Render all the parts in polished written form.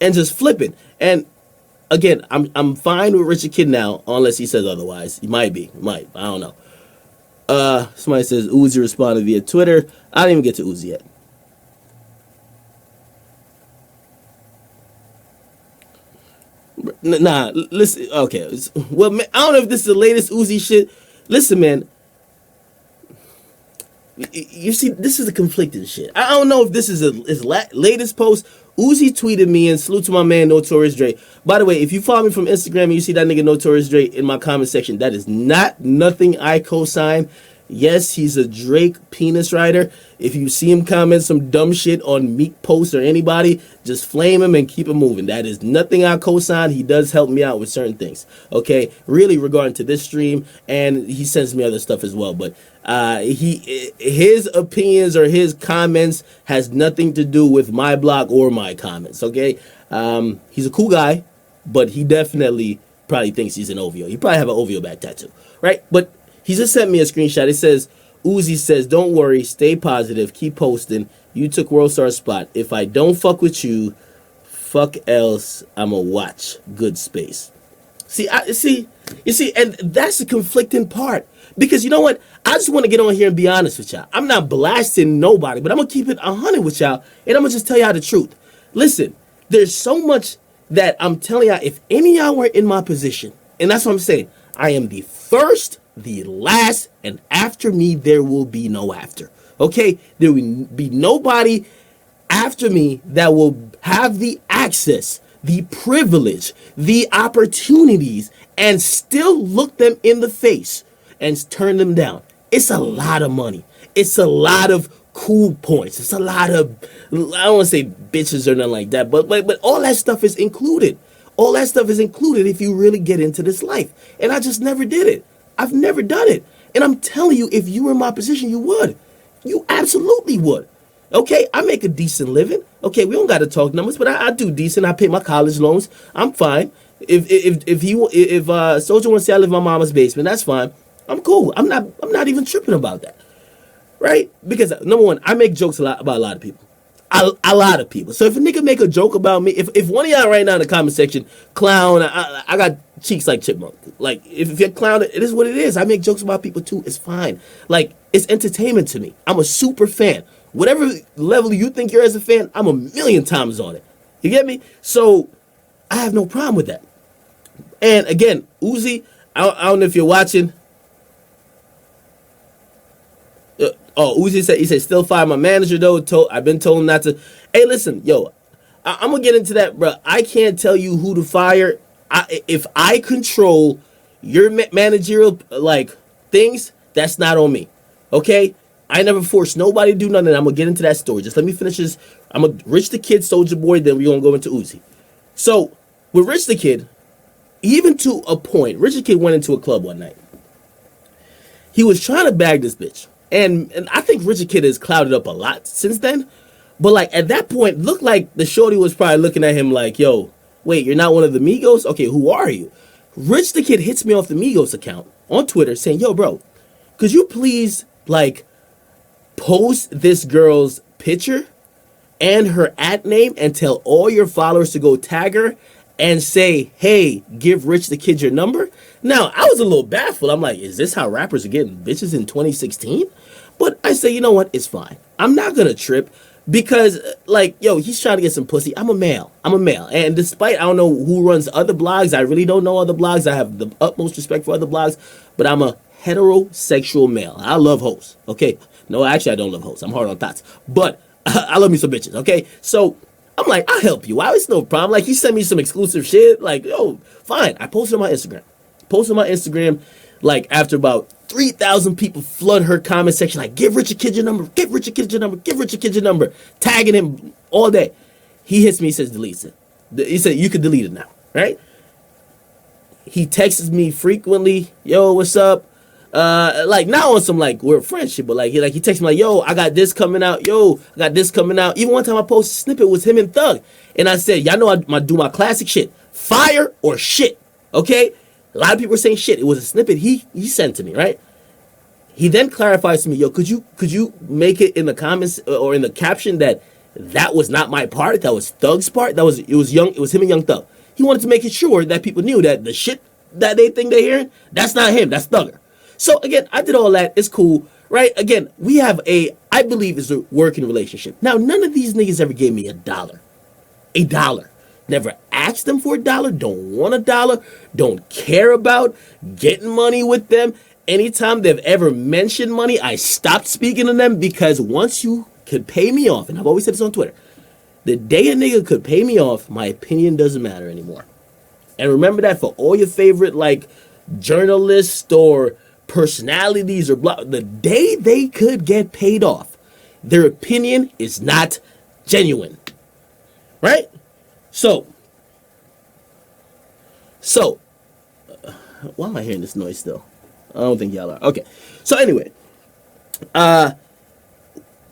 and just flipping. And again, I'm fine with Richard Kidd now, unless he says otherwise. He might be, might, I don't know. Somebody says Uzi responded via Twitter. I didn't even get to Uzi yet. Nah, listen. Okay, well, man, I don't know if this is the latest Uzi shit. Listen, man. You see, this is a conflicting shit. I don't know if this is his latest post. Uzi tweeted me and salute to my man Notorious Dre. By the way, if you follow me from Instagram and you see that nigga Notorious Dre in my comment section, that is not nothing I co-sign. Yes, he's a Drake penis rider. If you see him comment some dumb shit on Meek post or anybody, just flame him and keep him moving. That is nothing I co-sign. He does help me out with certain things. Okay, really regarding to this stream, and he sends me other stuff as well. But his opinions or his comments has nothing to do with my blog or my comments. Okay, he's a cool guy, but he definitely probably thinks he's an OVO. He probably have an OVO back tattoo, right? But he just sent me a screenshot. It says, Uzi says, don't worry, stay positive, keep posting. You took World Star spot. If I don't fuck with you, fuck else, I'ma watch. Good space. See, you see, and that's the conflicting part. Because you know what? I just want to get on here and be honest with y'all. I'm not blasting nobody, but I'm going to keep it 100 with y'all, and I'm going to just tell y'all the truth. Listen, there's so much that I'm telling y'all, if any of y'all were in my position, and that's what I'm saying, I am the first, the last, and after me, there will be no after. Okay? There will be nobody after me that will have the access, the privilege, the opportunities, and still look them in the face and turn them down. It's a lot of money. It's a lot of cool points. It's a lot of, I don't want to say bitches or nothing like that, but all that stuff is included. All that stuff is included if you really get into this life. And I just never did it. I've never done it. And I'm telling you, if you were in my position, you would. You absolutely would. Okay, I make a decent living. Okay, we don't got to talk numbers, but I do decent. I pay my college loans. I'm fine. If Soldier wants to say I live in my mama's basement, that's fine. I'm cool. I'm not even tripping about that. Right? Because number one, I make jokes about a lot of people. A lot of people. So if a nigga make a joke about me, if one of y'all right now in the comment section clown, I got cheeks like chipmunk. Like if you're clown, it is what it is. I make jokes about people too. It's fine. Like it's entertainment to me. I'm a super fan. Whatever level you think you're as a fan, I'm a million times on it. You get me? So I have no problem with that. And again, Uzi, I don't know if you're watching. Uzi said, he said, still fire my manager though. I've been told him not to. Hey, listen, yo, I'm gonna get into that, bro. I can't tell you who to fire. If I control your managerial like things, that's not on me. Okay, I never forced nobody to do nothing. I'm gonna get into that story. Just let me finish this. I'm a Rich the Kid, Soldier Boy. Then we're gonna go into Uzi. So with Rich the Kid, even to a point, Rich the Kid went into a club one night. He was trying to bag this bitch. And I think Richard Kidd has clouded up a lot since then. But like at that point, looked like the shorty was probably looking at him like, yo, wait, you're not one of the Migos? Okay, who are you? Rich the Kid hits me off the Migos account on Twitter saying, yo, bro, could you please like post this girl's picture and her @name and tell all your followers to go tag her and say, hey, give Rich the Kid your number? Now, I was a little baffled. I'm like, is this how rappers are getting bitches in 2016? But I say, you know what? It's fine. I'm not going to trip because, like, yo, he's trying to get some pussy. I'm a male. And despite, I don't know who runs other blogs. I really don't know other blogs. I have the utmost respect for other blogs. But I'm a heterosexual male. I love hoes. Okay? No, actually, I don't love hoes. I'm hard on thoughts. But I love me some bitches. Okay? So I'm like, I'll help you out. It's no problem. Like, he sent me some exclusive shit. Like, yo, fine. I posted on my Instagram. Like, after about 3,000 people flood her comment section, like, give Richard Kidd your number, give Richard Kidd your number, give Richard Kidd your number, tagging him all day. He hits me, he says, delete it. He said, you can delete it now, right? He texts me frequently, yo, what's up? Like, not on some, like, we're friendship, but, he texts me, like, yo, I got this coming out, Even one time I posted a snippet, it was him and Thug. And I said, y'all know I do my classic shit. Fire or shit, okay? A lot of people were saying shit. It was a snippet he sent to me, right? He then clarifies to me, yo, could you make it in the comments or in the caption that That was not my part. That was Thug's part. It was him and Young Thug. He wanted to make it sure that people knew that the shit that they think they're hearing, that's not him. That's Thugger. So again, I did all that. It's cool, right? Again, we have I believe it's a working relationship. Now, none of these niggas ever gave me $1. $1. Never asked them for $1. Don't want $1. Don't care about getting money with them. Anytime they've ever mentioned money, I stopped speaking to them, because once you could pay me off, and I've always said this on Twitter, the day a nigga could pay me off, my opinion doesn't matter anymore. And remember that for all your favorite, like, journalists or personalities or blah, the day they could get paid off, their opinion is not genuine. Right? So, why am I hearing this noise still? I don't think y'all are. Okay. So anyway, I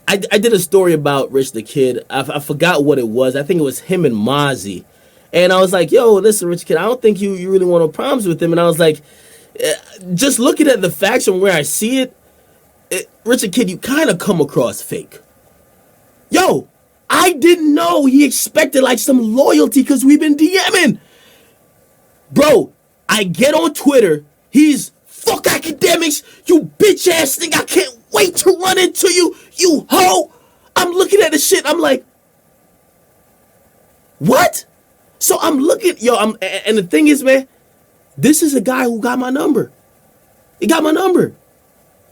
did a story about Rich the Kid. I forgot what it was. I think it was him and Mozzie. And I was like, yo, listen, Rich Kid, I don't think you really want no problems with him. And I was like, just looking at the facts from where I see it, Rich the Kid, you kind of come across fake. Yo, I didn't know he expected like some loyalty because we've been DMing. Bro, I get on Twitter. He's fuck Akademiks, you bitch ass thing. I can't wait to run into you, you hoe. I'm looking at the shit. I'm like, what? So I'm looking, and the thing is, man, this is a guy who got my number. He got my number.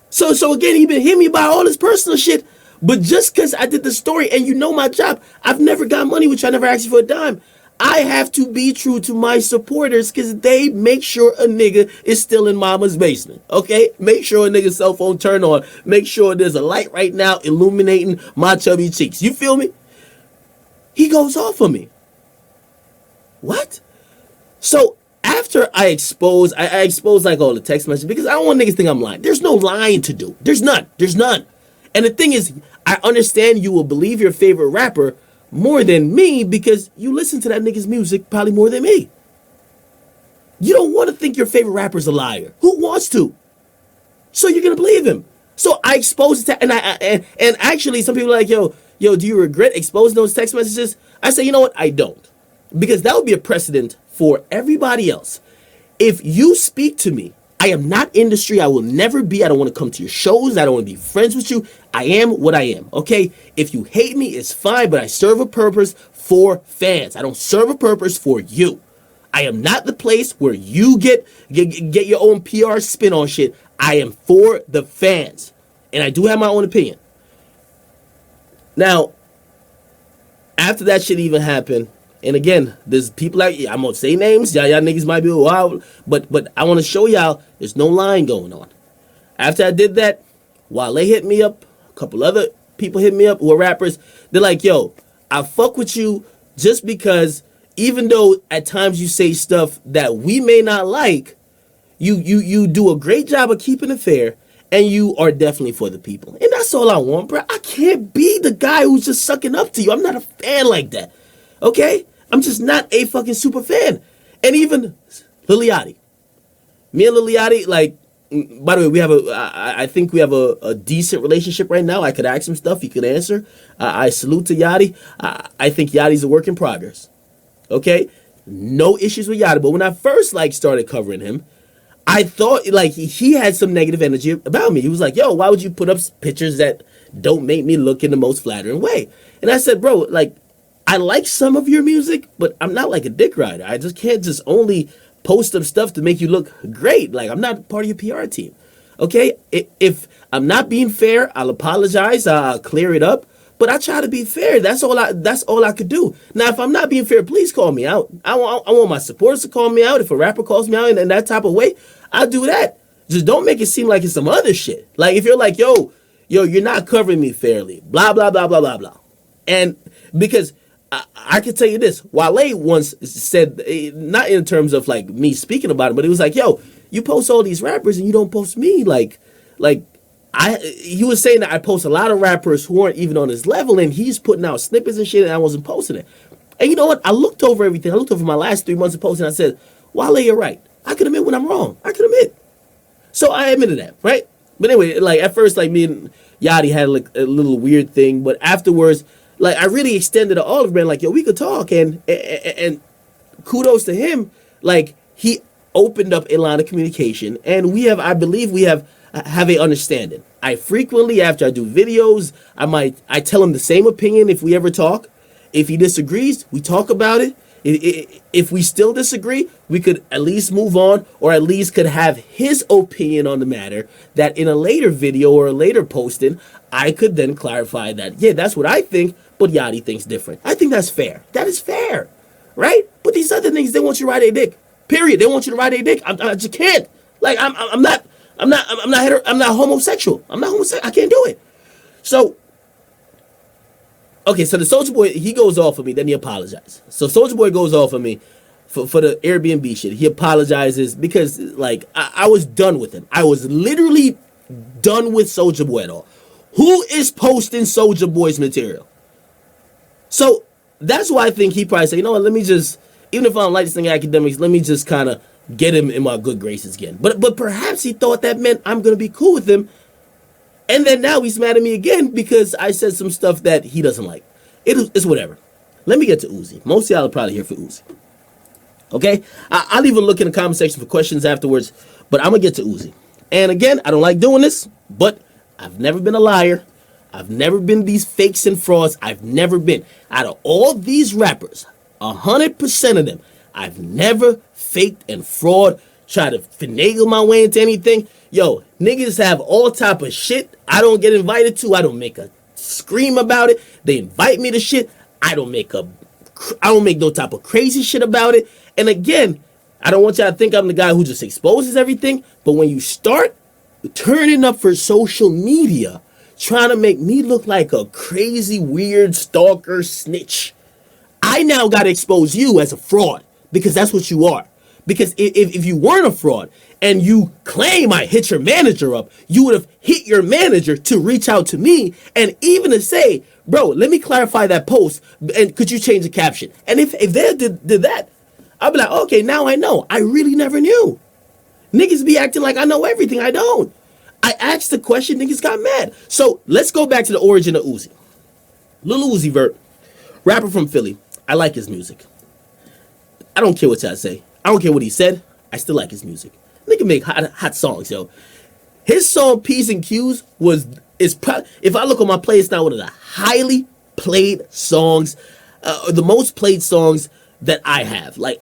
So again, he been hitting me about all this personal shit. But just because I did the story, and you know my job, I've never got money, which I never asked you for a dime. I have to be true to my supporters because they make sure a nigga is still in mama's basement, okay? Make sure a nigga's cell phone turned on. Make sure there's a light right now illuminating my chubby cheeks. You feel me? He goes off on me. What? So after I expose like all the text messages, because I don't want niggas to think I'm lying. There's no lying to do. There's none. And the thing is, I understand you will believe your favorite rapper more than me because you listen to that nigga's music probably more than me. You don't want to think your favorite rapper's a liar. Who wants to? So you're gonna believe him. So I exposed it to, and actually some people are like, yo, do you regret exposing those text messages? I say, you know what? I don't. Because that would be a precedent for everybody else. If you speak to me, I am not industry. I will never be. I don't want to come to your shows. I don't want to be friends with you. I am what I am, okay? If you hate me, it's fine, but I serve a purpose for fans. I don't serve a purpose for you. I am not the place where you get your own PR spin on shit. I am for the fans. And I do have my own opinion. Now, after that shit even happened, and again, there's people like, I'm gonna say names, y'all niggas might be wild, but I want to show y'all there's no lying going on. After I did that, Wale hit me up, a couple other people hit me up who are rappers. They're like, yo, I fuck with you just because even though at times you say stuff that we may not like, you do a great job of keeping it fair, and you are definitely for the people. And that's all I want, bro. I can't be the guy who's just sucking up to you. I'm not a fan like that. Okay? I'm just not a fucking super fan. And even Lil Yachty. Me and Lil Yachty, like, by the way, I think we have a decent relationship right now. I could ask him stuff. He could answer. I salute to Yachty. I think Yachty's a work in progress. Okay? No issues with Yachty. But when I first, like, started covering him, I thought, like, he had some negative energy about me. He was like, yo, why would you put up pictures that don't make me look in the most flattering way? And I said, bro, like, I like some of your music, but I'm not like a dick rider. I just can't just only post up stuff to make you look great. Like, I'm not part of your PR team. Okay? If I'm not being fair, I'll apologize. I'll clear it up. But I try to be fair. That's all I could do. Now, if I'm not being fair, please call me out. I want my supporters to call me out. If a rapper calls me out in that type of way, I'll do that. Just don't make it seem like it's some other shit. Like, if you're like, yo, you're not covering me fairly. Blah, blah, blah, blah, blah, blah. And because I can tell you this, Wale once said, not in terms of like me speaking about it, but it was like, yo, you post all these rappers and you don't post me. He was saying that I post a lot of rappers who aren't even on his level, and he's putting out snippets and shit, and I wasn't posting it. And you know what? I looked over everything. I looked over my last 3 months of posting, and I said, Wale, you're right. I can admit when I'm wrong. I can admit. So I admitted that, right? But anyway, like at first, like me and Yachty had like a little weird thing, but afterwards, Like I really extended an olive branch, like yo, we could talk, and kudos to him. Like he opened up a line of communication, and I believe we have a understanding. I frequently, after I do videos, I tell him the same opinion if we ever talk. If he disagrees, we talk about it. If we still disagree, we could at least move on, or at least could have his opinion on the matter, that in a later video or a later posting, I could then clarify that, yeah, that's what I think, but Yachty thinks different. I think that's fair. That is fair, right? But these other things, they want you to ride a dick. Period. They want you to ride a dick. I just can't. Like I'm not homosexual. I'm not homosexual. I can't do it. So, okay, so the Soulja Boy, he goes off of me, then he apologizes. So Soulja Boy goes off of me for the Airbnb shit. He apologizes because, like, I was done with him. I was literally done with Soulja Boy at all. Who is posting Soulja Boy's material? So that's why I think he probably said, you know what, let me just, even if I don't like this thing Akademiks, let me just kind of get him in my good graces again. But perhaps he thought that meant I'm going to be cool with him. And then now he's mad at me again because I said some stuff that he doesn't like. It's whatever. Let me get to Uzi. Most of y'all are probably here for Uzi. Okay? I'll even look in the comment section for questions afterwards, but I'm going to get to Uzi. And again, I don't like doing this, but I've never been a liar. I've never been these fakes and frauds. I've never been. Out of all these rappers, 100% of them, I've never faked and fraud, tried to finagle my way into anything. Yo, niggas have all type of shit I don't get invited to. I don't make a scream about it. They invite me to shit. I don't make no type of crazy shit about it. And again, I don't want y'all to think I'm the guy who just exposes everything. But when you start turning up for social media, trying to make me look like a crazy, weird stalker snitch, I now got to expose you as a fraud, because that's what you are. Because if you weren't a fraud and you claim I hit your manager up, you would have hit your manager to reach out to me and even to say, bro, let me clarify that post and could you change the caption? And if they did that, I'd be like, okay, now I know. I really never knew. Niggas be acting like I know everything. I don't. I asked the question, niggas got mad. So let's go back to the origin of Uzi. Lil Uzi Vert, rapper from Philly. I like his music. I don't care what y'all say. I don't care what he said. I still like his music. Nigga make hot songs, yo. His song P's and Q's is probably, if I look on my playlist now, one of the highly played songs, the most played songs that I have. Like,